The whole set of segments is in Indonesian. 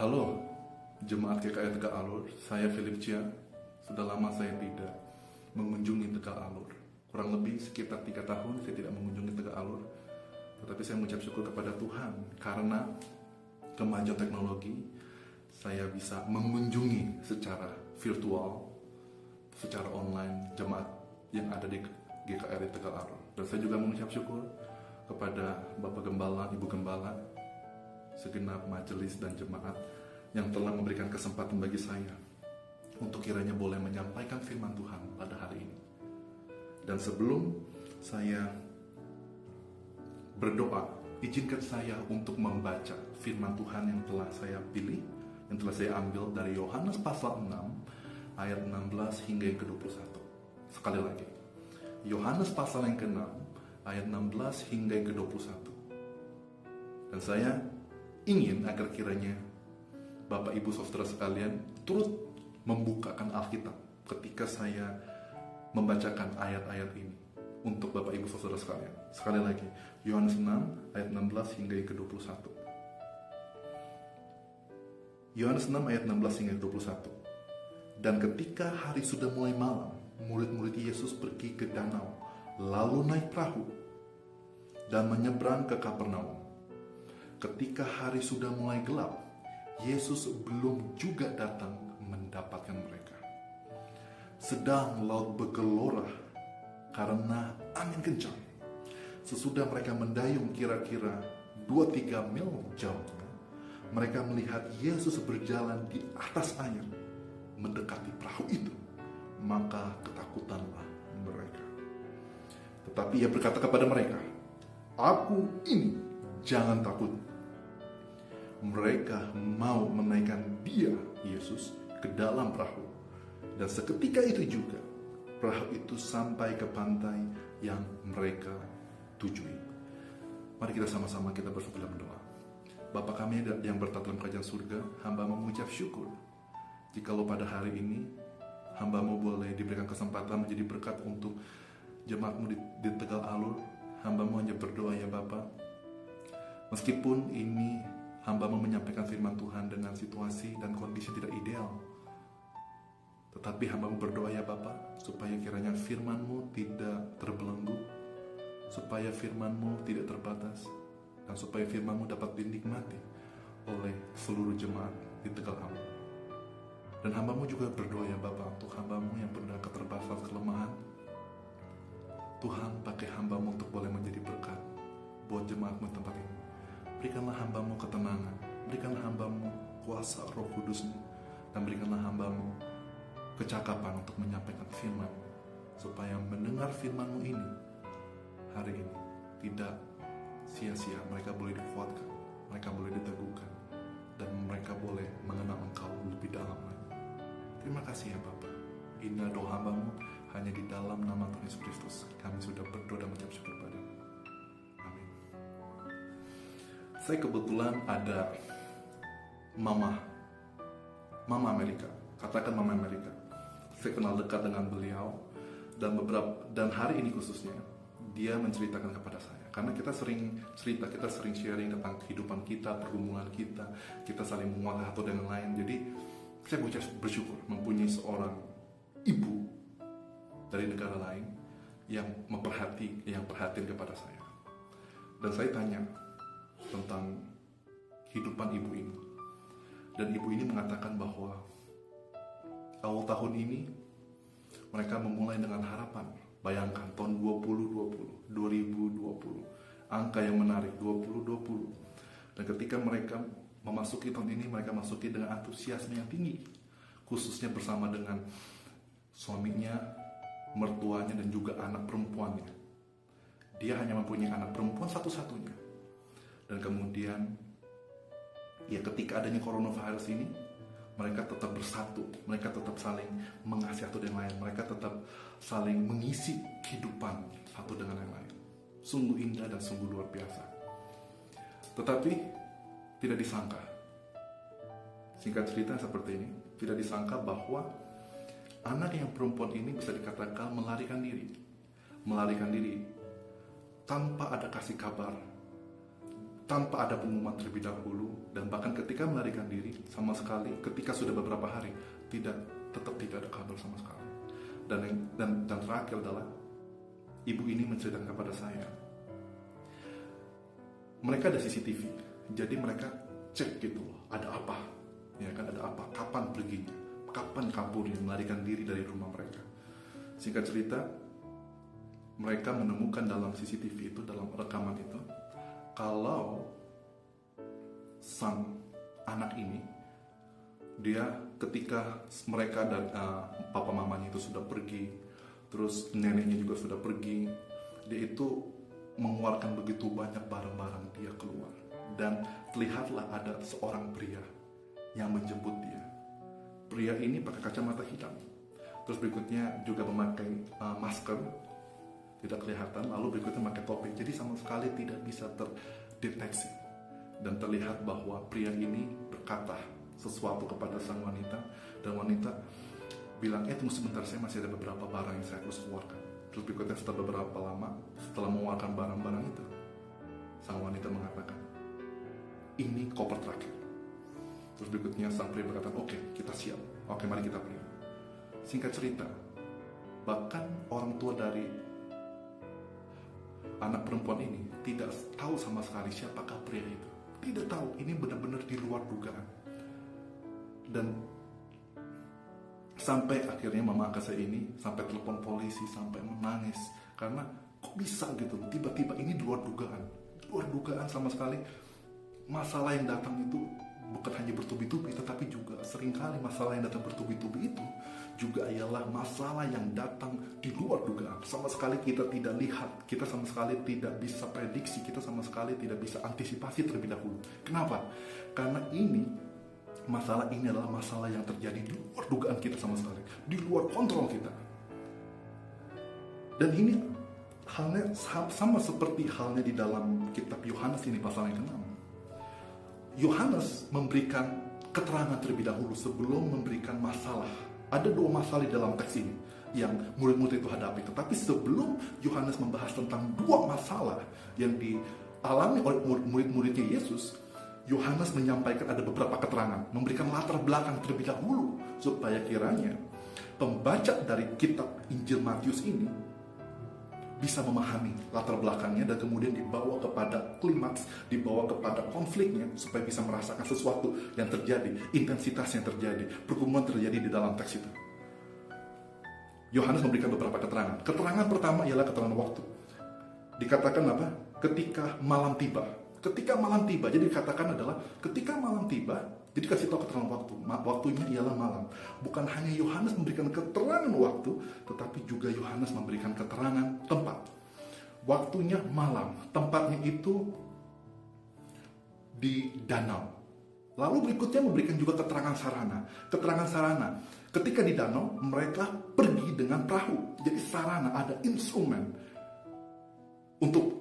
Halo, Jemaat GKI Tegal Alur, saya Philip Chia. Sudah lama saya tidak mengunjungi Tegal Alur. Kurang lebih sekitar 3 tahun saya tidak mengunjungi Tegal Alur. Tetapi saya mengucap syukur kepada Tuhan karena kemajuan teknologi, saya bisa mengunjungi secara virtual, secara online jemaat yang ada di GKRI Tegal Alur. Dan saya juga mengucap syukur kepada Bapak Gembala, Ibu Gembala, segenap majelis dan jemaat yang telah memberikan kesempatan bagi saya untuk kiranya boleh menyampaikan firman Tuhan pada hari ini. Dan sebelum saya berdoa, izinkan saya untuk membaca firman Tuhan yang telah saya pilih, yang telah saya ambil dari Yohanes pasal 6 ayat 16 hingga yang ke-21. Sekali lagi, Yohanes pasal yang ke-6 ayat 16 hingga yang ke-21. Dan saya ingin agar kiranya Bapak Ibu Saudara sekalian turut membukakan Alkitab ketika saya membacakan ayat-ayat ini untuk Bapak Ibu Saudara sekalian. Sekali lagi, Yohanes 6 ayat 16 hingga yang ke-21. Yohanes 6 ayat 16 hingga 21. Dan ketika hari sudah mulai malam, murid-murid Yesus pergi ke danau, lalu naik perahu dan menyeberang ke Kapernaum. Ketika hari sudah mulai gelap, Yesus belum juga datang mendapatkan mereka. Sedang laut bergelora karena angin kencang. Sesudah mereka mendayung kira-kira 2-3 mil jauhnya, mereka melihat Yesus berjalan di atas air mendekati perahu itu. Maka ketakutanlah mereka. Tetapi ia berkata kepada mereka, "Aku ini, jangan takut." Mereka mau menaikkan dia, Yesus, ke dalam perahu. Dan seketika itu juga, perahu itu sampai ke pantai yang mereka tujui. Mari kita sama-sama kita bersatu dalam doa. Bapa kami yang bertata dalam kerajaan surga, hamba mengucap syukur jikalau pada hari ini hamba-Mu boleh diberikan kesempatan menjadi berkat untuk jemaat-Mu di Tegal Alur. Hamba-Mu hanya berdoa ya Bapa, meskipun ini hamba-Mu menyampaikan firman Tuhan dengan situasi dan kondisi tidak ideal, tetapi hamba-Mu berdoa ya Bapa, supaya kiranya firman-Mu tidak terbelenggu, supaya firman-Mu tidak terbatas, dan supaya firman-Mu dapat dinikmati oleh seluruh jemaat di Tegal Alur. Dan hamba-Mu juga berdoa ya Bapa, untuk hamba-Mu yang pernah keterbatasan kelemahan, Tuhan pakai hamba-Mu untuk boleh menjadi berkat buat jemaat-Mu di tempat ini. Berikanlah hamba-Mu ketenangan, berikanlah hamba-Mu kuasa Roh Kudus-Mu, dan berikanlah hamba-Mu kecakapan untuk menyampaikan firman, supaya mendengar firman-Mu ini hari ini tidak sia-sia. Mereka boleh dikuatkan, mereka boleh diteguhkan, dan mereka boleh mengenal Engkau lebih dalam lagi. Terima kasih ya Bapa. Inilah doa hamba-Mu, hanya di dalam nama Tuhan Yesus Kristus kami sudah berdoa dan mengucap syukur pada-Mu. Saya kebetulan ada Mama Amerika, katakan Mama Amerika. Saya kenal dekat dengan beliau, dan hari ini khususnya dia menceritakan kepada saya, karena kita sering cerita, kita sering sharing tentang kehidupan kita, pergumulan kita saling menguatkan satu dengan lain. Jadi saya bersyukur mempunyai seorang ibu dari negara lain yang perhatian kepada saya. Dan saya tanya tentang kehidupan ibu ini, dan ibu ini mengatakan bahwa awal tahun ini mereka memulai dengan harapan. Bayangkan tahun 2020, angka yang menarik 2020. Dan ketika mereka memasuki tahun ini, mereka masuki dengan antusiasme yang tinggi, khususnya bersama dengan suaminya, mertuanya, dan juga anak perempuannya. Dia hanya mempunyai anak perempuan satu-satunya. Dan kemudian, ya ketika adanya coronavirus ini, mereka tetap bersatu, mereka tetap saling mengasihi satu dengan lain, mereka tetap saling mengisi kehidupan satu dengan yang lain. Sungguh indah dan sungguh luar biasa. Tetapi tidak disangka, singkat cerita seperti ini, tidak disangka bahwa anak yang perempuan ini bisa dikatakan melarikan diri tanpa ada kasih kabar, tanpa ada pengumuman terlebih dahulu, dan bahkan ketika melarikan diri sama sekali, ketika sudah beberapa hari tetap tidak ada kabar sama sekali. Dan terakhir adalah ibu ini menceritakan kepada saya, mereka ada CCTV, jadi mereka cek gitu loh, ada apa, ya kan, ada apa, kapan perginya, kapan kaburnya, melarikan diri dari rumah mereka. Singkat cerita, mereka menemukan dalam CCTV itu, dalam rekaman itu, kalau sang anak ini, dia ketika mereka dan papa mamanya itu sudah pergi, terus neneknya juga sudah pergi, dia itu mengeluarkan begitu banyak barang-barang dia keluar, dan terlihatlah ada seorang pria yang menjemput dia. Pria ini pakai kacamata hitam, terus berikutnya juga memakai masker, tidak kelihatan, lalu berikutnya memakai topi, jadi sama sekali tidak bisa terdeteksi. Dan terlihat bahwa pria ini berkata sesuatu kepada sang wanita, dan wanita bilang, tunggu sebentar, saya masih ada beberapa barang yang saya harus keluarkan. Terus berikutnya setelah beberapa lama, setelah mengeluarkan barang-barang itu, sang wanita mengatakan, ini koper terakhir. Terus berikutnya sang pria berkata, oke, kita siap, oke, mari kita pergi. Singkat cerita, bahkan orang tua dari anak perempuan ini tidak tahu sama sekali siapakah pria itu. Tidak tahu, ini benar-benar di luar dugaan. Dan sampai akhirnya mama angkat saya ini sampai telepon polisi, sampai menangis, karena kok bisa gitu, tiba-tiba ini di luar dugaan sama sekali. Masalah yang datang itu bukan hanya bertubi-tubi, tetapi juga seringkali masalah yang datang bertubi-tubi itu juga ialah masalah yang datang di luar dugaan. Sama sekali kita tidak lihat, kita sama sekali tidak bisa prediksi, kita sama sekali tidak bisa antisipasi terlebih dahulu. Kenapa? Karena masalah ini adalah masalah yang terjadi di luar dugaan kita sama sekali, di luar kontrol kita. Dan ini halnya sama seperti halnya di dalam kitab Yohanes ini pasal yang ke-6. Yohanes memberikan keterangan terlebih dahulu sebelum memberikan masalah. Ada dua masalah di dalam teks ini yang murid-murid itu hadapi. Tetapi sebelum Yohanes membahas tentang dua masalah yang dialami oleh murid-muridnya Yesus, Yohanes menyampaikan ada beberapa keterangan, memberikan latar belakang terlebih dahulu, supaya kiranya pembaca dari kitab Injil Matius ini bisa memahami latar belakangnya, dan kemudian dibawa kepada klimaks, dibawa kepada konfliknya, supaya bisa merasakan sesuatu yang terjadi, intensitas yang terjadi, pergumulan terjadi di dalam teks itu. Yohanes memberikan beberapa keterangan. Keterangan pertama ialah keterangan waktu. Dikatakan apa? Ketika malam tiba. Ketika malam tiba, jadi dikatakan adalah ketika malam tiba, jadi kasih tahu keterangan waktu. Waktunya ialah malam. Bukan hanya Yohanes memberikan keterangan waktu, tetapi juga Yohanes memberikan keterangan tempat. Waktunya malam, tempatnya itu di danau. Lalu berikutnya memberikan juga keterangan sarana. Keterangan sarana, ketika di danau, mereka pergi dengan perahu. Jadi sarana, ada instrumen untuk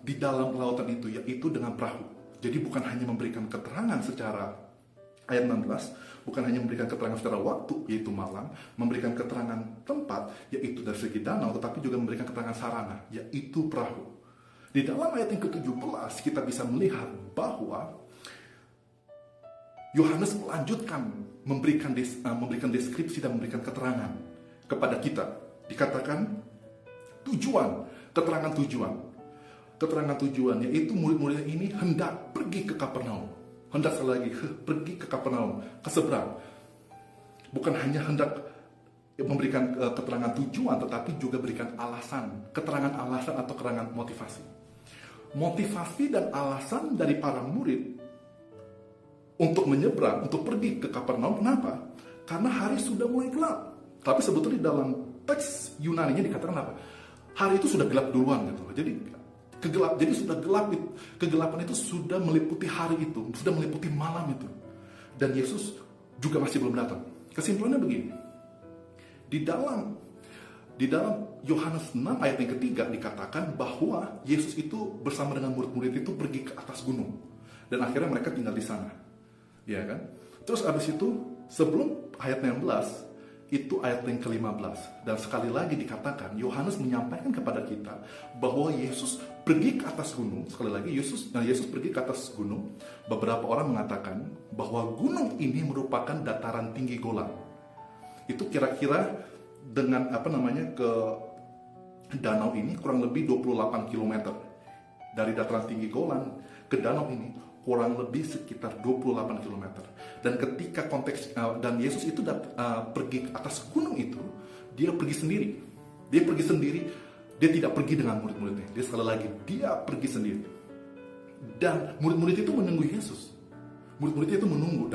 di dalam lautan itu, yaitu dengan perahu. Jadi bukan hanya memberikan keterangan secara ayat 16, bukan hanya memberikan keterangan secara waktu, yaitu malam, memberikan keterangan tempat, yaitu dari segi danau, tetapi juga memberikan keterangan sarana, yaitu perahu. Di dalam ayat yang ke-17, kita bisa melihat bahwa Yohanes melanjutkan memberikan deskripsi dan memberikan keterangan kepada kita. Dikatakan tujuan, keterangan tujuan, yaitu murid-muridnya ini hendak pergi ke Kapernaum. Hendak sekali lagi pergi ke Kapernaum, ke seberang. Bukan hanya hendak memberikan keterangan tujuan, tetapi juga berikan alasan, keterangan alasan atau keterangan motivasi. Motivasi dan alasan dari para murid untuk menyeberang, untuk pergi ke Kapernaum, kenapa? Karena hari sudah mulai gelap. Tapi sebetulnya dalam teks Yunani-nya dikatakan apa? Hari itu sudah gelap duluan gitu. Jadi sudah gelap, kegelapan itu sudah meliputi hari itu, sudah meliputi malam itu. Dan Yesus juga masih belum datang. Kesimpulannya begini. Di dalam Yohanes 6 ayat yang ketiga dikatakan bahwa Yesus itu bersama dengan murid-murid itu pergi ke atas gunung. Dan akhirnya mereka tinggal di sana. Ya kan? Terus abis itu sebelum ayat 16 Itu ayat yang ke-15. Dan sekali lagi dikatakan, Yohanes menyampaikan kepada kita bahwa Yesus pergi ke atas gunung. Sekali lagi, Yesus pergi ke atas gunung. Beberapa orang mengatakan bahwa gunung ini merupakan dataran tinggi Golan. Itu kira-kira dengan ke danau ini kurang lebih 28 km. Dari dataran tinggi Golan ke danau ini kurang lebih sekitar 28 km. Dan ketika dan Yesus itu pergi ke atas gunung itu, dia pergi sendiri. Dia tidak pergi dengan murid-muridnya. Dia sekali lagi, dia pergi sendiri. Dan murid-murid itu menunggu Yesus. Murid-muridnya itu menunggu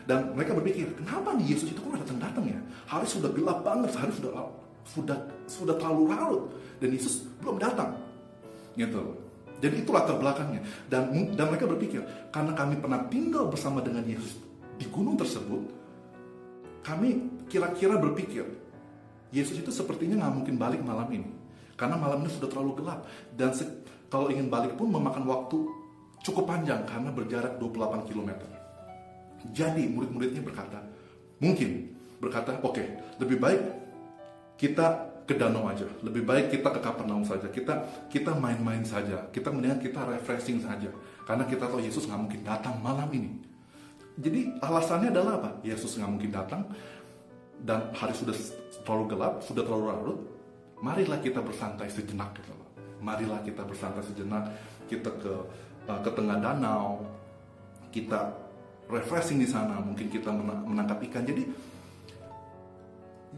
dan mereka berpikir, kenapa nih Yesus itu kok datang ya? Hari sudah gelap banget, hari sudah terlalu larut dan Yesus belum datang. Gitu. Jadi itu latar belakangnya. Dan mereka berpikir, karena kami pernah tinggal bersama dengan Yesus di gunung tersebut, kami kira-kira berpikir, Yesus itu sepertinya nggak mungkin balik malam ini. Karena malam ini sudah terlalu gelap. Dan kalau ingin balik pun memakan waktu cukup panjang karena berjarak 28 km. Jadi murid-muridnya berkata, oke, lebih baik kita ke danau aja. Lebih baik kita ke Kapernaum saja. Kita main-main saja. Mendingan kita refreshing saja. Karena kita tahu Yesus nggak mungkin datang malam ini. Jadi alasannya adalah apa? Yesus nggak mungkin datang dan hari sudah terlalu gelap, sudah terlalu larut. Marilah kita bersantai sejenak. Gitu. Marilah kita bersantai sejenak. Kita ke tengah danau. Kita refreshing di sana. Mungkin kita menangkap ikan. Jadi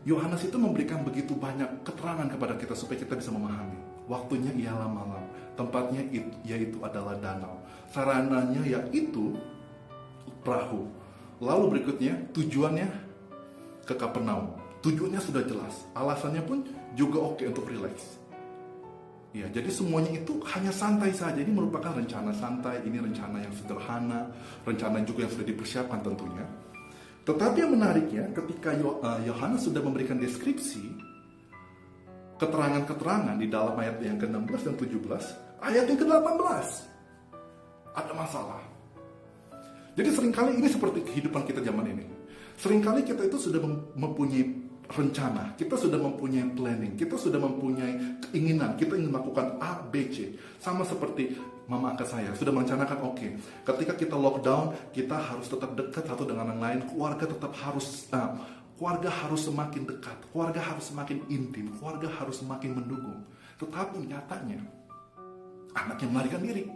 Yohanes itu memberikan begitu banyak keterangan kepada kita supaya kita bisa memahami. Waktunya ialah malam. Tempatnya yaitu adalah danau. Sarananya yaitu perahu. Lalu berikutnya tujuannya ke Kapernaum. Tujuannya sudah jelas. Alasannya pun juga oke untuk relax. Ya, jadi semuanya itu hanya santai saja. Ini merupakan rencana santai. Ini rencana yang sederhana. Rencana juga yang sudah dipersiapkan tentunya. Tetapi yang menariknya ketika Yohanes sudah memberikan deskripsi keterangan-keterangan di dalam ayat yang ke-16 dan 17, ayat yang ke-18 ada masalah. Jadi seringkali ini seperti kehidupan kita zaman ini. Seringkali kita itu sudah mempunyai rencana, kita sudah mempunyai planning, kita sudah mempunyai keinginan, kita ingin melakukan A, B, C. Sama seperti mama angkat saya, sudah merencanakan oke, ketika kita lockdown, kita harus tetap dekat satu dengan yang lain, keluarga harus semakin dekat, keluarga harus semakin intim, keluarga harus semakin mendukung. Tetapi nyatanya, anaknya melarikan diri.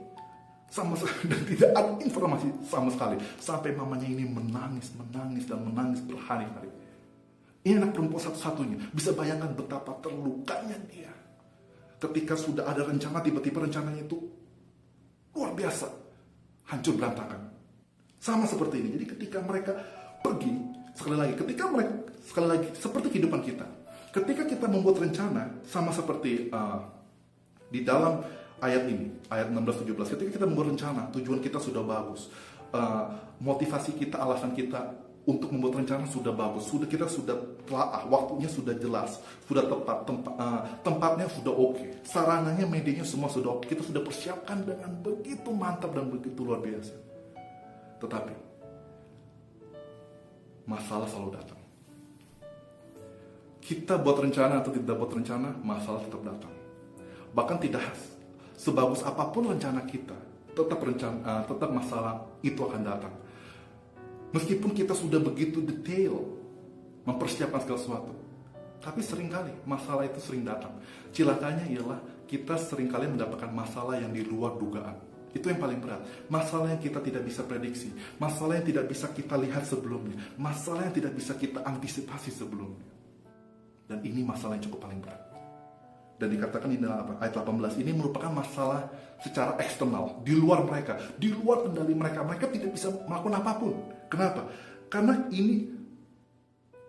Dan tidak ada informasi sama sekali. Sampai mamanya ini menangis berhari-hari. Ini anak perempuan satu-satunya. Bisa bayangkan betapa terlukanya dia. Ketika sudah ada rencana, tiba-tiba rencananya itu luar biasa. Hancur berantakan. Sama seperti ini. Jadi ketika mereka pergi, sekali lagi, seperti kehidupan kita. Ketika kita membuat rencana, sama seperti di dalam ayat ini, ayat 16-17, ketika kita membuat rencana, tujuan kita sudah bagus, motivasi kita, alasan kita untuk membuat rencana sudah bagus, kita sudah telah, waktunya sudah jelas, sudah tepat, tempatnya sudah oke, sarananya, medianya semua sudah oke, kita sudah persiapkan dengan begitu mantap dan begitu luar biasa. Tetapi masalah selalu datang. Kita buat rencana atau tidak buat rencana, masalah tetap datang. Bahkan tidak sebagus apapun rencana kita, tetap masalah itu akan datang. Meskipun kita sudah begitu detail mempersiapkan segala sesuatu, tapi seringkali masalah itu sering datang. Cilakanya ialah kita seringkali mendapatkan masalah yang di luar dugaan. Itu yang paling berat. Masalah yang kita tidak bisa prediksi, masalah yang tidak bisa kita lihat sebelumnya, masalah yang tidak bisa kita antisipasi sebelumnya. Dan ini masalah yang cukup paling berat. Dan dikatakan di dalam ayat 18, ini merupakan masalah secara eksternal, di luar mereka, di luar kendali mereka. Mereka tidak bisa melakukan apapun. Kenapa? Karena ini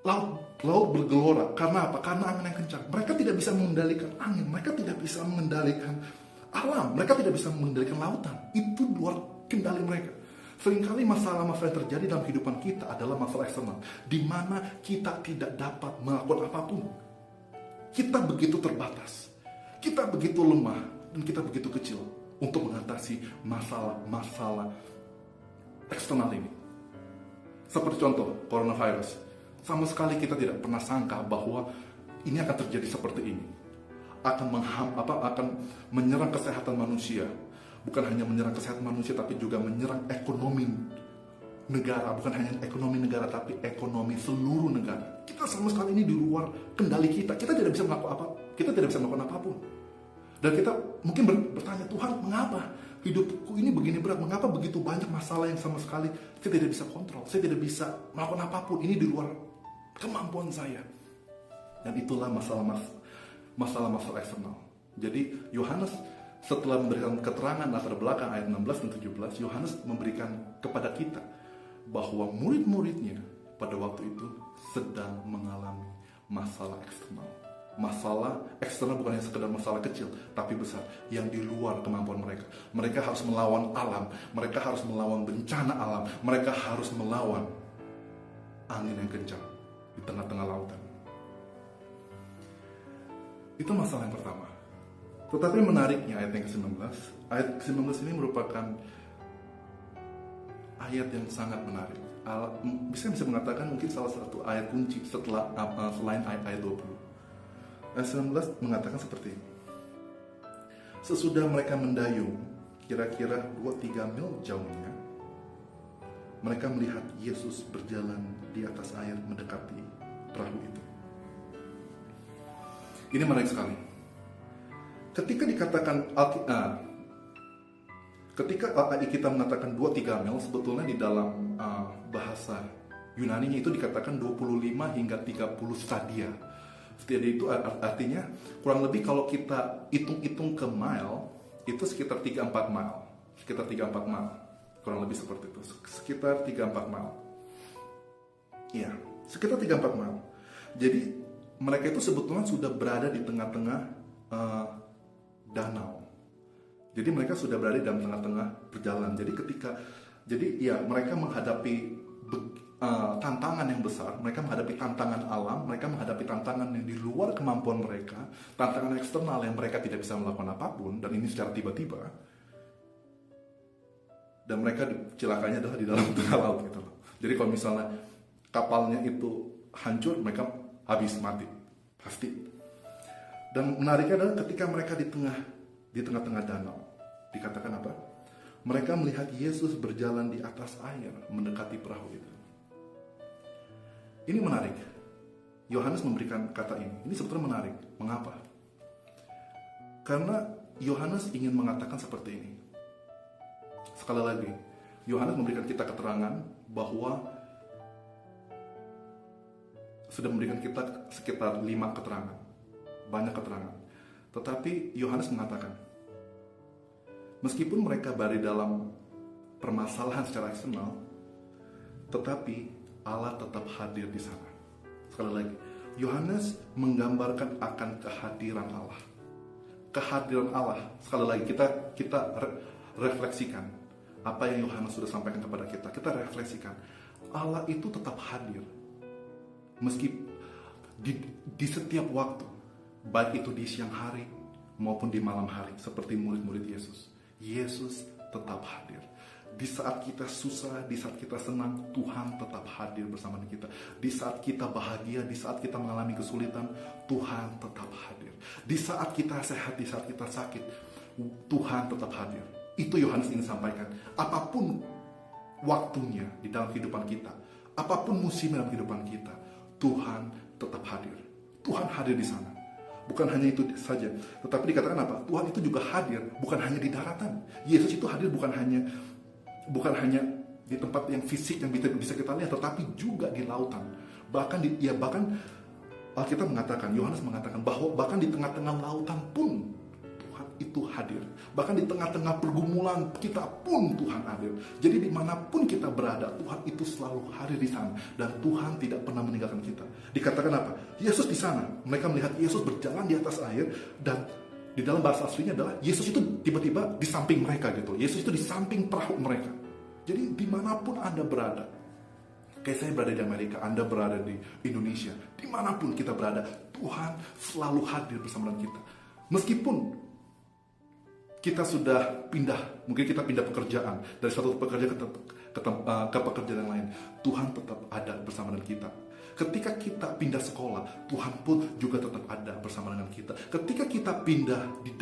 laut bergelora. Karena apa? Karena angin yang kencang. Mereka tidak bisa mengendalikan angin, mereka tidak bisa mengendalikan alam, mereka tidak bisa mengendalikan lautan. Itu luar kendali mereka. Seringkali masalah-masalah yang terjadi dalam kehidupan kita adalah masalah eksternal, di mana kita tidak dapat melakukan apapun. Kita begitu terbatas, kita begitu lemah, dan kita begitu kecil untuk mengatasi masalah-masalah eksternal ini. Seperti contoh, coronavirus. Sama sekali kita tidak pernah sangka bahwa ini akan terjadi seperti ini. Akan menyerang kesehatan manusia. Bukan hanya menyerang kesehatan manusia, tapi juga menyerang ekonomi negara. Bukan hanya ekonomi negara, tapi ekonomi seluruh negara. Kita sama sekali ini di luar kendali kita. Kita tidak bisa melakukan apa. Kita tidak bisa melakukan apapun. Dan kita mungkin bertanya, Tuhan, mengapa hidupku ini begini berat? Mengapa begitu banyak masalah yang sama sekali saya tidak bisa kontrol? Saya tidak bisa melakukan apapun. Ini di luar kemampuan saya. Dan itulah masalah eksternal. Jadi Yohanes setelah memberikan keterangan latar belakang ayat 16 dan 17, Yohanes memberikan kepada kita bahwa murid-muridnya pada waktu itu sedang mengalami masalah eksternal. Masalah eksternal bukan hanya sekedar masalah kecil, tapi besar, yang di luar kemampuan mereka. Mereka harus melawan alam, mereka harus melawan bencana alam, mereka harus melawan angin yang kencang di tengah-tengah lautan. Itu masalah yang pertama. Tetapi menariknya ayat yang ke-19, ayat ke-19 ini merupakan ayat yang sangat menarik. Bisa mengatakan mungkin salah satu ayat kunci selain ayat 20. Ayat 19 mengatakan seperti ini. Sesudah mereka mendayung kira-kira 2-3 mil jauhnya, mereka melihat Yesus berjalan di atas air mendekati perahu itu. Ini menarik sekali. Ketika dikatakan ketika kita mengatakan 2-3 mil, sebetulnya di dalam bahasa Yunani itu dikatakan 25 hingga 30 stadia. Stadia itu artinya kurang lebih kalau kita hitung-hitung ke mile, itu sekitar 3-4 mile. Sekitar 3-4 mile. Kurang lebih seperti itu. Sekitar 3-4 mile. Iya, sekitar 3-4 mile. Jadi mereka itu sebetulnya sudah berada di tengah-tengah danau. Jadi mereka sudah berada di dalam tengah-tengah perjalanan. Jadi mereka menghadapi tantangan yang besar. Mereka menghadapi tantangan alam. Mereka menghadapi tantangan yang di luar kemampuan mereka. Tantangan eksternal yang mereka tidak bisa melakukan apapun. Dan ini secara tiba-tiba. Dan mereka celakanya adalah di dalam tengah laut gitu loh. Jadi kalau misalnya kapalnya itu hancur, mereka habis mati, pasti. Dan menariknya adalah ketika mereka di tengah-tengah danau, dikatakan apa? Mereka melihat Yesus berjalan di atas air mendekati perahu itu. Ini menarik. Yohanes memberikan kata ini. Ini sebetulnya menarik. Mengapa? Karena Yohanes ingin mengatakan seperti ini. Sekali lagi, Yohanes memberikan kita keterangan bahwa sudah memberikan kita sekitar 5 keterangan. Banyak keterangan. Tetapi Yohanes mengatakan, meskipun mereka berada dalam permasalahan secara eksternal, tetapi Allah tetap hadir di sana. Sekali lagi, Yohanes menggambarkan akan kehadiran Allah. Kehadiran Allah. Sekali lagi, kita refleksikan apa yang Yohanes sudah sampaikan kepada kita. Kita refleksikan. Allah itu tetap hadir. Meski di setiap waktu, baik itu di siang hari maupun di malam hari, seperti murid-murid Yesus. Yesus tetap hadir. Di saat kita susah, di saat kita senang, Tuhan tetap hadir bersama kita. Di saat kita bahagia, di saat kita mengalami kesulitan, Tuhan tetap hadir. Di saat kita sehat, di saat kita sakit, Tuhan tetap hadir. Itu Yohanes ingin sampaikan. Apapun waktunya di dalam kehidupan kita, apapun musim dalam kehidupan kita, Tuhan tetap hadir. Tuhan hadir di sana. Bukan hanya itu saja, tetapi dikatakan apa? Tuhan itu juga hadir, bukan hanya di daratan. Yesus itu hadir bukan hanya di tempat yang fisik yang bisa kita lihat, tetapi juga di lautan. Bahkan Alkitab mengatakan, Yohanes mengatakan bahwa bahkan di tengah-tengah lautan pun Tuhan itu hadir. Bahkan di tengah-tengah pergumulan kita pun Tuhan hadir. Jadi dimanapun kita berada, Tuhan itu selalu hadir di sana. Dan Tuhan tidak pernah meninggalkan kita. Dikatakan apa? Yesus di sana. Mereka melihat Yesus berjalan di atas air. Dan di dalam bahasa aslinya adalah Yesus itu tiba-tiba di samping mereka gitu. Yesus itu di samping perahu mereka. Jadi dimanapun Anda berada, kayak saya berada di Amerika, Anda berada di Indonesia, dimanapun kita berada, Tuhan selalu hadir bersama kita. Meskipun kita sudah pindah, mungkin kita pindah pekerjaan dari satu pekerjaan ke pekerjaan yang lain, Tuhan tetap ada bersama dengan kita. Ketika kita pindah sekolah, Tuhan pun juga tetap ada bersama dengan kita. Ketika kita pindah di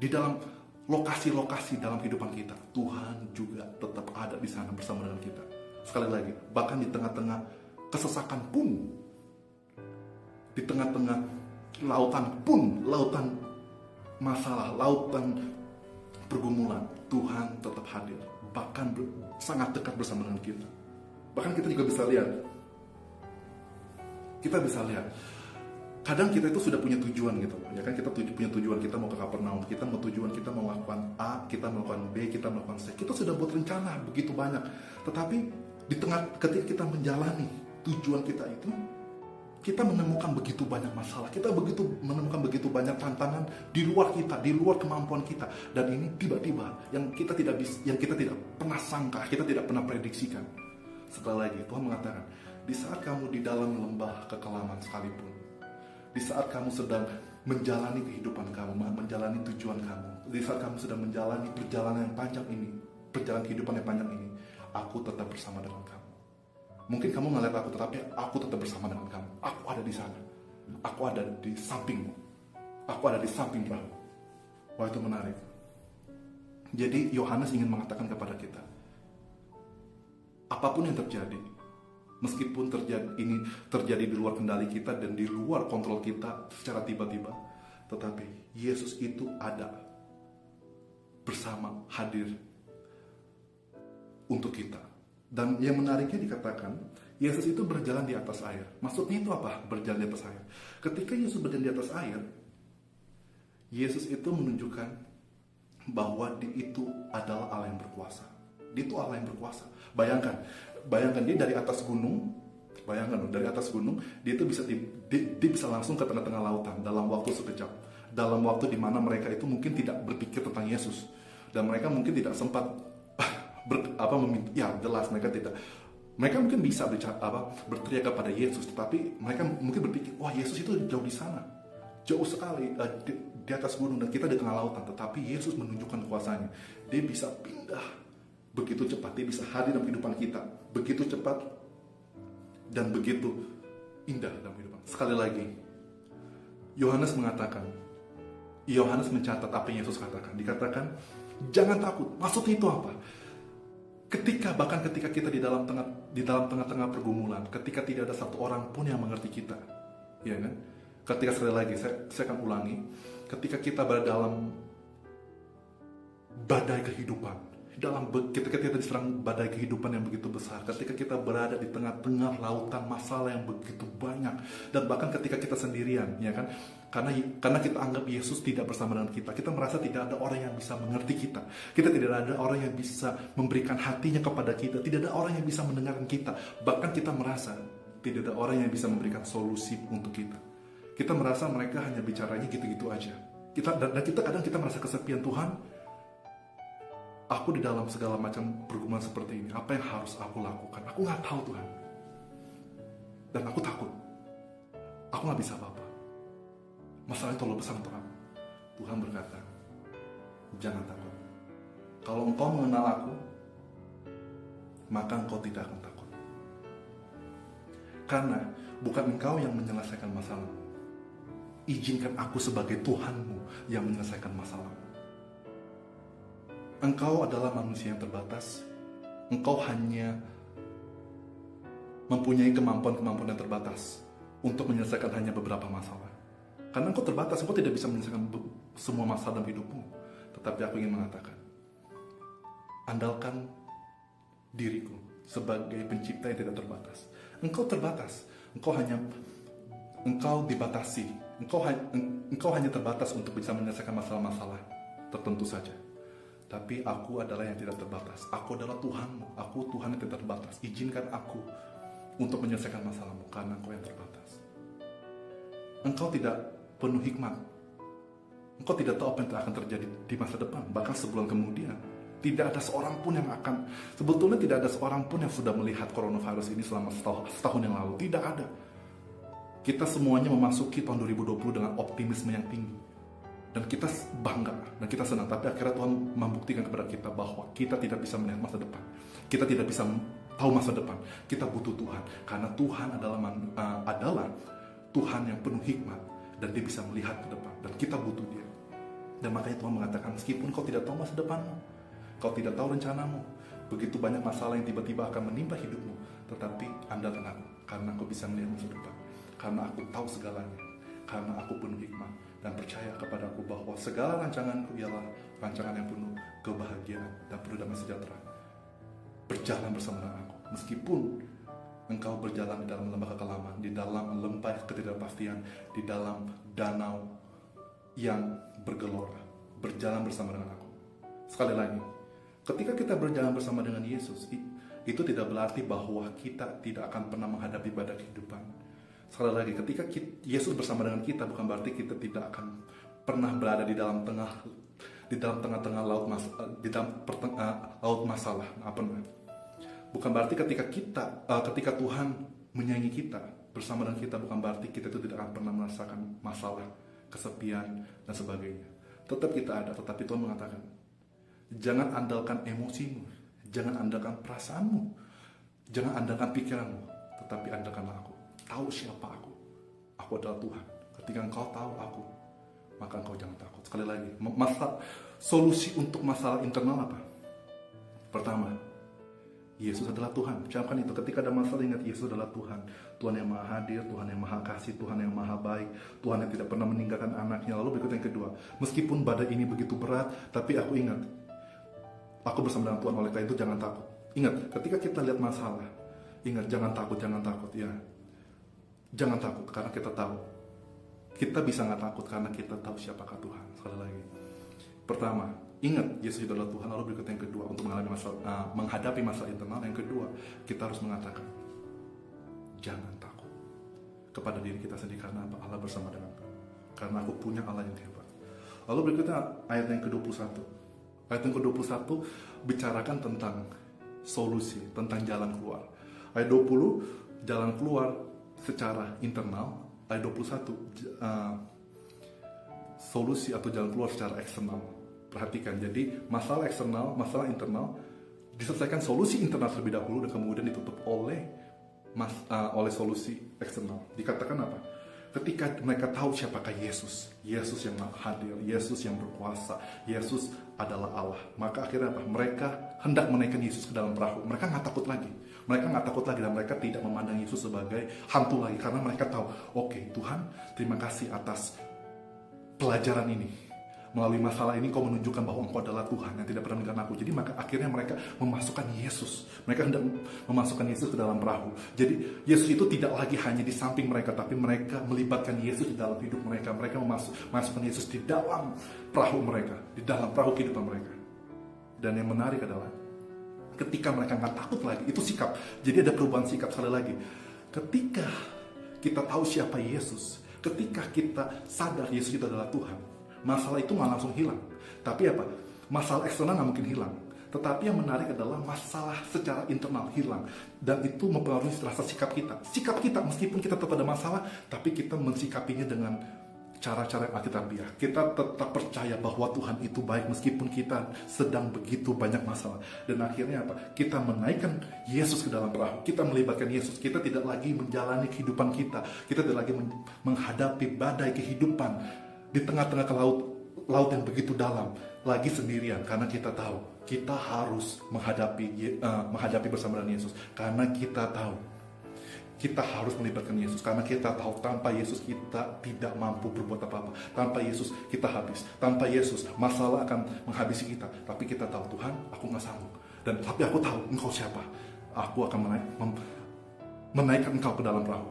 dalam lokasi-lokasi dalam kehidupan kita, Tuhan juga tetap ada di sana bersama dengan kita. Sekali lagi, bahkan di tengah-tengah kesesakan pun, di tengah-tengah lautan masalah, lautan pergumulan, Tuhan tetap hadir, bahkan sangat dekat bersama dengan kita. Bahkan kita juga bisa lihat, kadang kita itu sudah punya tujuan gitu, ya kan? Kita punya tujuan, kita mau ke Kapernaum, kita mau melakukan A, kita melakukan B, kita melakukan C. Kita sudah buat rencana begitu banyak, tetapi ketika kita menjalani tujuan kita itu, kita menemukan begitu banyak masalah, kita menemukan begitu banyak tantangan di luar kita, di luar kemampuan kita, dan ini tiba-tiba yang kita tidak pernah sangka, kita tidak pernah prediksikan. Setelah lagi, Tuhan mengatakan, di saat kamu di dalam lembah kekelaman sekalipun, di saat kamu sedang menjalani kehidupan kamu, menjalani tujuan kamu, di saat kamu sedang menjalani perjalanan yang panjang ini, perjalanan kehidupan yang panjang ini, aku tetap bersama dengan kamu. Mungkin kamu ngeliat aku, tetapi aku tetap bersama dengan kamu. Aku ada di sana. Aku ada di sampingmu. Aku ada di samping perahu. Wah, itu menarik. Jadi Yohanes ingin mengatakan kepada kita, apapun yang terjadi, meskipun ini terjadi di luar kendali kita dan di luar kontrol kita secara tiba-tiba, tetapi Yesus itu ada bersama, hadir untuk kita. Dan yang menariknya dikatakan, Yesus itu berjalan di atas air. Maksudnya itu apa? Berjalan di atas air. Ketika Yesus berjalan di atas air, Yesus itu menunjukkan bahwa dia itu adalah Allah yang berkuasa. Dia itu Allah yang berkuasa. Bayangkan dia dari atas gunung. Dari atas gunung, dia itu bisa langsung ke tengah-tengah lautan dalam waktu sekejap. Dalam waktu di mana mereka itu mungkin tidak berpikir tentang Yesus, dan mereka mungkin tidak sempat jelas mereka mungkin bisa berteriak kepada Yesus, tetapi mereka mungkin berpikir, wah, Yesus itu jauh di sana, jauh sekali di atas gunung, dan kita di tengah lautan. Tetapi Yesus menunjukkan kuasanya. Dia bisa pindah begitu cepat, dia bisa hadir dalam kehidupan kita begitu cepat dan begitu indah dalam kehidupan. Sekali lagi, Yohanes mencatat apa yang Yesus katakan. Dikatakan, jangan takut. Maksudnya itu apa? Ketika kita di dalam tengah-tengah pergumulan, ketika tidak ada satu orang pun yang mengerti kita, ya kan? Ketika, sekali lagi saya akan ulangi, ketika kita berada dalam badai kehidupan, ketika kita diserang badai kehidupan yang begitu besar, ketika kita berada di tengah-tengah lautan masalah yang begitu banyak, dan bahkan ketika kita sendirian, ya kan? Karena kita anggap Yesus tidak bersama dengan kita. Kita merasa tidak ada orang yang bisa mengerti kita. Kita tidak ada orang yang bisa memberikan hatinya kepada kita. Tidak ada orang yang bisa mendengarkan kita. Bahkan kita merasa tidak ada orang yang bisa memberikan solusi untuk kita. Kita merasa mereka hanya bicaranya gitu-gitu aja. Dan kita kadang merasa kesepian. Tuhan, aku di dalam segala macam pergumulan seperti ini, apa yang harus aku lakukan? Aku gak tahu, Tuhan. Dan aku takut. Aku gak bisa apa-apa. Masalahnya terlalu besar untuk aku. Tuhan berkata, jangan takut. Kalau engkau mengenal aku, maka engkau tidak akan takut. Karena bukan engkau yang menyelesaikan masalahmu. Izinkan aku sebagai Tuhanmu yang menyelesaikan masalahmu. Engkau adalah manusia yang terbatas. Engkau hanya mempunyai kemampuan-kemampuan yang terbatas untuk menyelesaikan hanya beberapa masalah. Karena engkau terbatas, engkau tidak bisa menyelesaikan semua masalah dalam hidupmu. Tetapi aku ingin mengatakan, andalkan diriku sebagai pencipta yang tidak terbatas. Engkau terbatas, engkau dibatasi, engkau hanya terbatas untuk bisa menyelesaikan masalah-masalah tertentu saja. Tapi aku adalah yang tidak terbatas. Aku adalah Tuhanmu, aku Tuhan yang tidak terbatas. Izinkan aku untuk menyelesaikan masalahmu, karena engkau yang terbatas. Engkau tidak penuh hikmat. Engkau tidak tahu apa yang akan terjadi di masa depan. Bahkan sebulan kemudian, tidak ada seorang pun yang akan, sebetulnya tidak ada seorang pun yang sudah melihat coronavirus ini selama setahun yang lalu. Tidak ada. Kita semuanya memasuki tahun 2020 dengan optimisme yang tinggi. dan kita bangga dan kita senang, tapi akhirnya Tuhan membuktikan kepada kita bahwa kita tidak bisa melihat masa depan, kita tidak bisa tahu masa depan. Kita butuh Tuhan karena Tuhan adalah Tuhan yang penuh hikmat dan Dia bisa melihat ke depan, dan kita butuh Dia. Dan makanya Tuhan mengatakan, meskipun kau tidak tahu masa depanmu, kau tidak tahu rencanamu, begitu banyak masalah yang tiba-tiba akan menimpa hidupmu, tetapi andalkan aku, karena aku bisa melihat masa depan, karena aku tahu segalanya, karena aku penuh hikmat, dan percaya kepadaku bahwa segala rancanganku ialah rancangan yang penuh kebahagiaan dan penuh damai sejahtera. Berjalan bersama dengan aku, meskipun engkau berjalan di dalam lembah kekelaman, di dalam lembah ketidakpastian, di dalam danau yang bergelora, berjalan bersama dengan aku. Sekali lagi, ketika kita berjalan bersama dengan Yesus, itu tidak berarti bahwa kita tidak akan pernah menghadapi badai kehidupan. Sekali lagi, ketika Yesus bersama dengan kita, bukan berarti kita tidak akan pernah berada di dalam tengah-tengah laut masalah. Bukan berarti ketika Tuhan menyayangi kita, bersama dengan kita, bukan berarti kita itu tidak akan pernah merasakan masalah, kesepian, dan sebagainya. Tetap kita ada, tetapi Tuhan mengatakan, jangan andalkan emosimu, jangan andalkan perasaanmu, jangan andalkan pikiranmu, tetapi andalkanlah aku. Tahu siapa aku. Aku adalah Tuhan. Ketika engkau tahu aku, maka engkau jangan takut. Sekali lagi, solusi untuk masalah internal apa? Pertama, Yesus adalah Tuhan. Ucapkan itu. Ketika ada masalah, ingat Yesus adalah Tuhan. Tuhan yang maha hadir, Tuhan yang maha kasih, Tuhan yang maha baik, Tuhan yang tidak pernah meninggalkan anaknya. Lalu berikut yang kedua, meskipun badai ini begitu berat, tapi aku ingat, aku bersama dengan Tuhan. Oleh karena itu jangan takut. Ingat, ketika kita lihat masalah, ingat, jangan takut ya. Jangan takut, karena kita tahu. Kita bisa nggak takut karena kita tahu siapakah Tuhan. Sekali lagi, pertama, ingat Yesus itu adalah Tuhan. Lalu berikut yang kedua, untuk menghadapi masalah internal, yang kedua, kita harus mengatakan, jangan takut kepada diri kita sendiri. Karena apa? Allah bersama dengan aku. Karena aku punya Allah yang hebat. Lalu berikutnya ayat yang ke-21. Ayat yang ke-21 bicarakan tentang solusi, tentang jalan keluar. Ayat 20, jalan keluar secara internal. Ayat 21, solusi atau jalan keluar secara eksternal. Perhatikan, jadi masalah eksternal, masalah internal diselesaikan solusi internal terlebih dahulu, dan kemudian ditutup oleh solusi eksternal. Dikatakan apa? Ketika mereka tahu siapakah Yesus, Yesus yang hadir, Yesus yang berkuasa, Yesus adalah Allah, maka akhirnya apa? Mereka hendak menaikkan Yesus ke dalam perahu. Mereka nggak takut lagi. Mereka nggak takut lagi, dan mereka tidak memandang Yesus sebagai hantu lagi, karena mereka tahu, oke, Tuhan, terima kasih atas pelajaran ini. Melalui masalah ini kau menunjukkan bahwa engkau adalah Tuhan yang tidak pernah meninggalkan aku. Jadi maka akhirnya mereka memasukkan Yesus. Mereka hendak memasukkan Yesus ke dalam perahu. Jadi Yesus itu tidak lagi hanya di samping mereka, tapi mereka melibatkan Yesus di dalam hidup mereka. Mereka memasukkan Yesus di dalam perahu mereka, di dalam perahu kehidupan mereka. Dan yang menarik adalah ketika mereka nggak takut lagi, itu sikap. Jadi ada perubahan sikap. Sekali lagi, ketika kita tahu siapa Yesus, ketika kita sadar Yesus itu adalah Tuhan, masalah itu nggak langsung hilang. Tapi apa? Masalah eksternal nggak mungkin hilang. Tetapi yang menarik adalah masalah secara internal hilang. Dan itu mempengaruhi rasa sikap kita. Sikap kita, meskipun kita tetap ada masalah, tapi kita mensikapinya dengan cara-cara yang alkitabiah. Kita tetap percaya bahwa Tuhan itu baik meskipun kita sedang begitu banyak masalah. Dan akhirnya apa? Kita menaikkan Yesus ke dalam perahu. Kita melibatkan Yesus. Kita tidak lagi menjalani kehidupan kita. Kita tidak lagi menghadapi badai kehidupan di tengah-tengah ke laut yang begitu dalam, lagi sendirian, karena kita tahu kita harus menghadapi bersama dengan Yesus, karena kita tahu kita harus melibatkan Yesus, karena kita tahu tanpa Yesus kita tidak mampu berbuat apa-apa. Tanpa Yesus kita habis. Tanpa Yesus masalah akan menghabisi kita. Tapi kita tahu, Tuhan, aku nggak sanggup. Tapi aku tahu Engkau siapa. Aku akan menaikkan Engkau ke dalam perahu.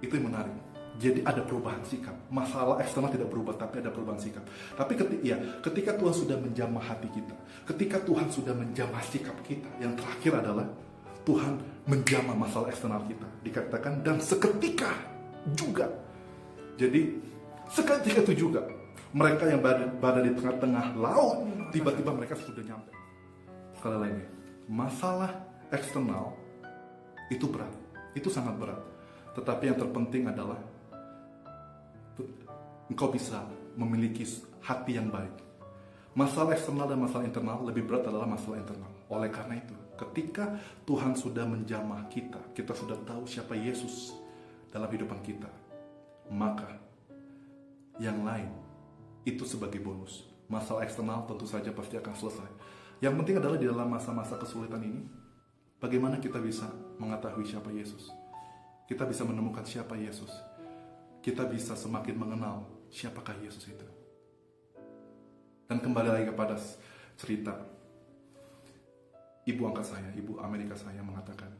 Itu yang menarik. Jadi ada perubahan sikap. Masalah eksternal tidak berubah, tapi ada perubahan sikap. Tapi ketika Tuhan sudah menjamah hati kita, ketika Tuhan sudah menjamah sikap kita, yang terakhir adalah Tuhan menjamah masalah eksternal kita. Dikatakan, dan seketika juga. Jadi seketika itu juga mereka yang berada di tengah-tengah laut, tiba-tiba mereka sudah nyampe. Sekali lagi, masalah eksternal itu berat, itu sangat berat. Tetapi yang terpenting adalah engkau bisa memiliki hati yang baik. Masalah eksternal dan masalah internal lebih berat adalah masalah internal. Oleh karena itu, ketika Tuhan sudah menjamah kita, kita sudah tahu siapa Yesus dalam hidupan kita, maka yang lain itu sebagai bonus. Masalah eksternal tentu saja pasti akan selesai. Yang penting adalah di dalam masa-masa kesulitan ini, bagaimana kita bisa mengetahui siapa Yesus. Kita bisa menemukan siapa Yesus. Kita bisa semakin mengenal siapakah Yesus itu. Dan kembali lagi kepada cerita ibu angkat saya, ibu Amerika saya mengatakan,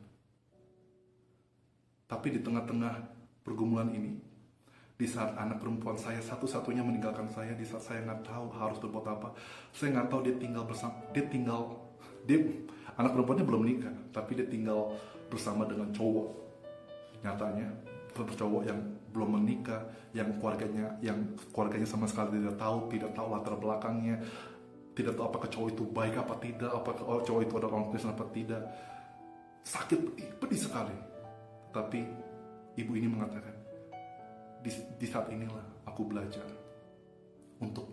tapi di tengah-tengah pergumulan ini, di saat anak perempuan saya satu-satunya meninggalkan saya, di saat saya nggak tahu harus berbuat apa, saya nggak tahu dia anak perempuannya belum nikah, tapi dia tinggal bersama dengan cowok. Nyatanya cowok yang belum menikah, yang keluarganya sama sekali tidak tahu latar belakangnya, tidak tahu apakah cowok itu baik apa tidak, apakah cowok itu ada orang Kristen apa tidak. Sakit, pedih sekali. Tapi ibu ini mengatakan, di saat inilah aku belajar untuk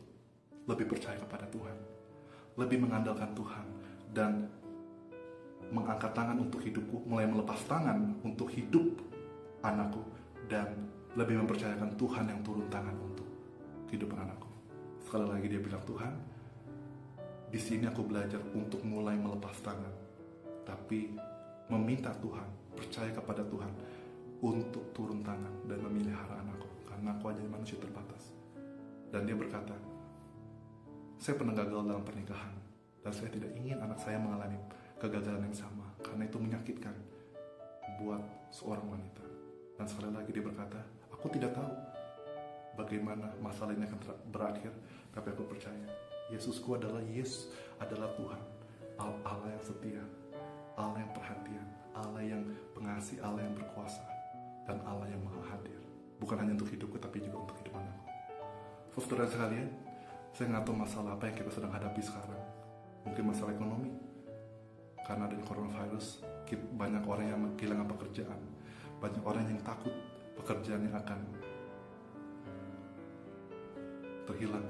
lebih percaya kepada Tuhan, lebih mengandalkan Tuhan, dan mengangkat tangan untuk hidupku, mulai melepas tangan untuk hidup anakku, dan lebih mempercayakan Tuhan yang turun tangan untuk kehidupan anakku. Sekali lagi dia bilang, Tuhan, di sini aku belajar untuk mulai melepas tangan, tapi meminta Tuhan, percaya kepada Tuhan untuk turun tangan dan memelihara anakku, karena aku hanya manusia terbatas. Dan dia berkata, saya pernah gagal dalam pernikahan, dan saya tidak ingin anak saya mengalami kegagalan yang sama, karena itu menyakitkan buat seorang wanita. Dan sekali lagi dia berkata, aku tidak tahu bagaimana masalah ini akan berakhir, tapi aku percaya Yesusku adalah Tuhan, Allah yang setia, Allah yang perhatian, Allah yang pengasih, Allah yang berkuasa, dan Allah yang maha hadir. Bukan hanya untuk hidupku, tapi juga untuk hidup anakku. Saudara sekalian, saya nggak tahu masalah apa yang kita sedang hadapi sekarang. Mungkin masalah ekonomi, karena adanya coronavirus, banyak orang yang kehilangan pekerjaan, banyak orang yang takut pekerjaannya akan terhilang.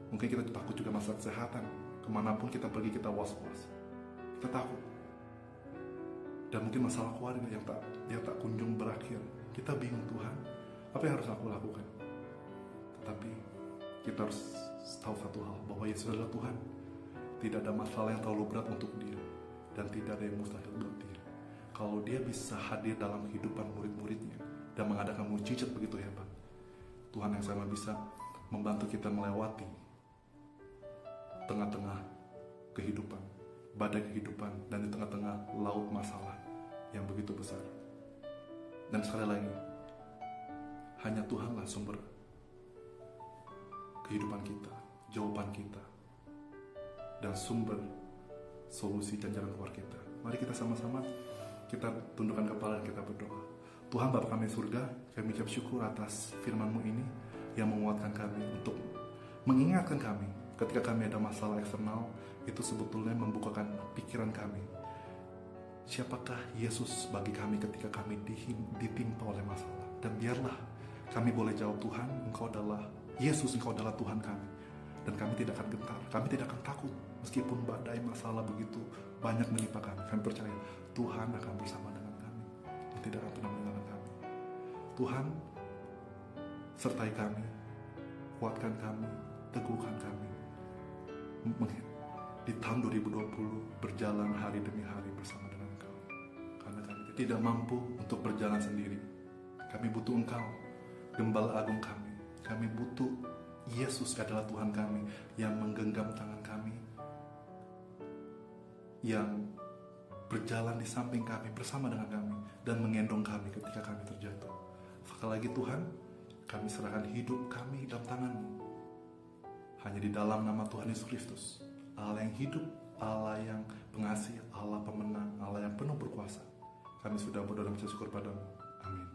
Mungkin kita takut juga masalah kesehatan, kemanapun kita pergi kita was-was, kita takut. Dan mungkin masalah keluarga yang tak kunjung berakhir, kita bingung, Tuhan, apa yang harus aku lakukan? Tetapi kita harus tahu satu hal, bahwa Yesus adalah Tuhan. Tidak ada masalah yang terlalu berat untuk dia, dan tidak ada yang mustahil buat dia. Kalau dia bisa hadir dalam kehidupan murid-muridnya dan mengadakan mujizat begitu hebat, Tuhan yang sama bisa membantu kita melewati tengah-tengah kehidupan, badai kehidupan, dan di tengah-tengah laut masalah yang begitu besar. Dan sekali lagi, hanya Tuhanlah sumber kehidupan kita, jawaban kita, dan sumber solusi dan jalan keluar kita. Mari kita sama-sama kita tundukkan kepala dan kita berdoa. Tuhan Bapa kami surga, kami ucap syukur atas firman-Mu ini yang menguatkan kami untuk mengingatkan kami ketika kami ada masalah eksternal, itu sebetulnya membukakan pikiran kami. Siapakah Yesus bagi kami ketika kami ditimpa oleh masalah? Dan biarlah kami boleh jawab, Tuhan, Engkau adalah Yesus, Engkau adalah Tuhan kami. Dan kami tidak akan gentar, kami tidak akan takut. Meskipun badai masalah begitu banyak menimpa kami, kami percaya Tuhan akan bersama dengan kami dan tidak akan pernah meninggalkan kami. Tuhan, sertai kami, kuatkan kami, teguhkan kami di tahun 2020 berjalan hari demi hari bersama dengan Engkau. Karena kami tidak mampu untuk berjalan sendiri. Kami butuh Engkau, Gembala Agung kami. Kami butuh Yesus adalah Tuhan kami yang menggenggam tangan kami, yang berjalan di samping kami, bersama dengan kami, dan mengendong kami ketika kami terjatuh. Sekali lagi Tuhan, kami serahkan hidup kami dalam tangan-Mu. Hanya di dalam nama Tuhan Yesus Kristus, Allah yang hidup, Allah yang pengasih, Allah pemenang, Allah yang penuh berkuasa, kami sudah berdoa dan bersyukur padamu. Amin.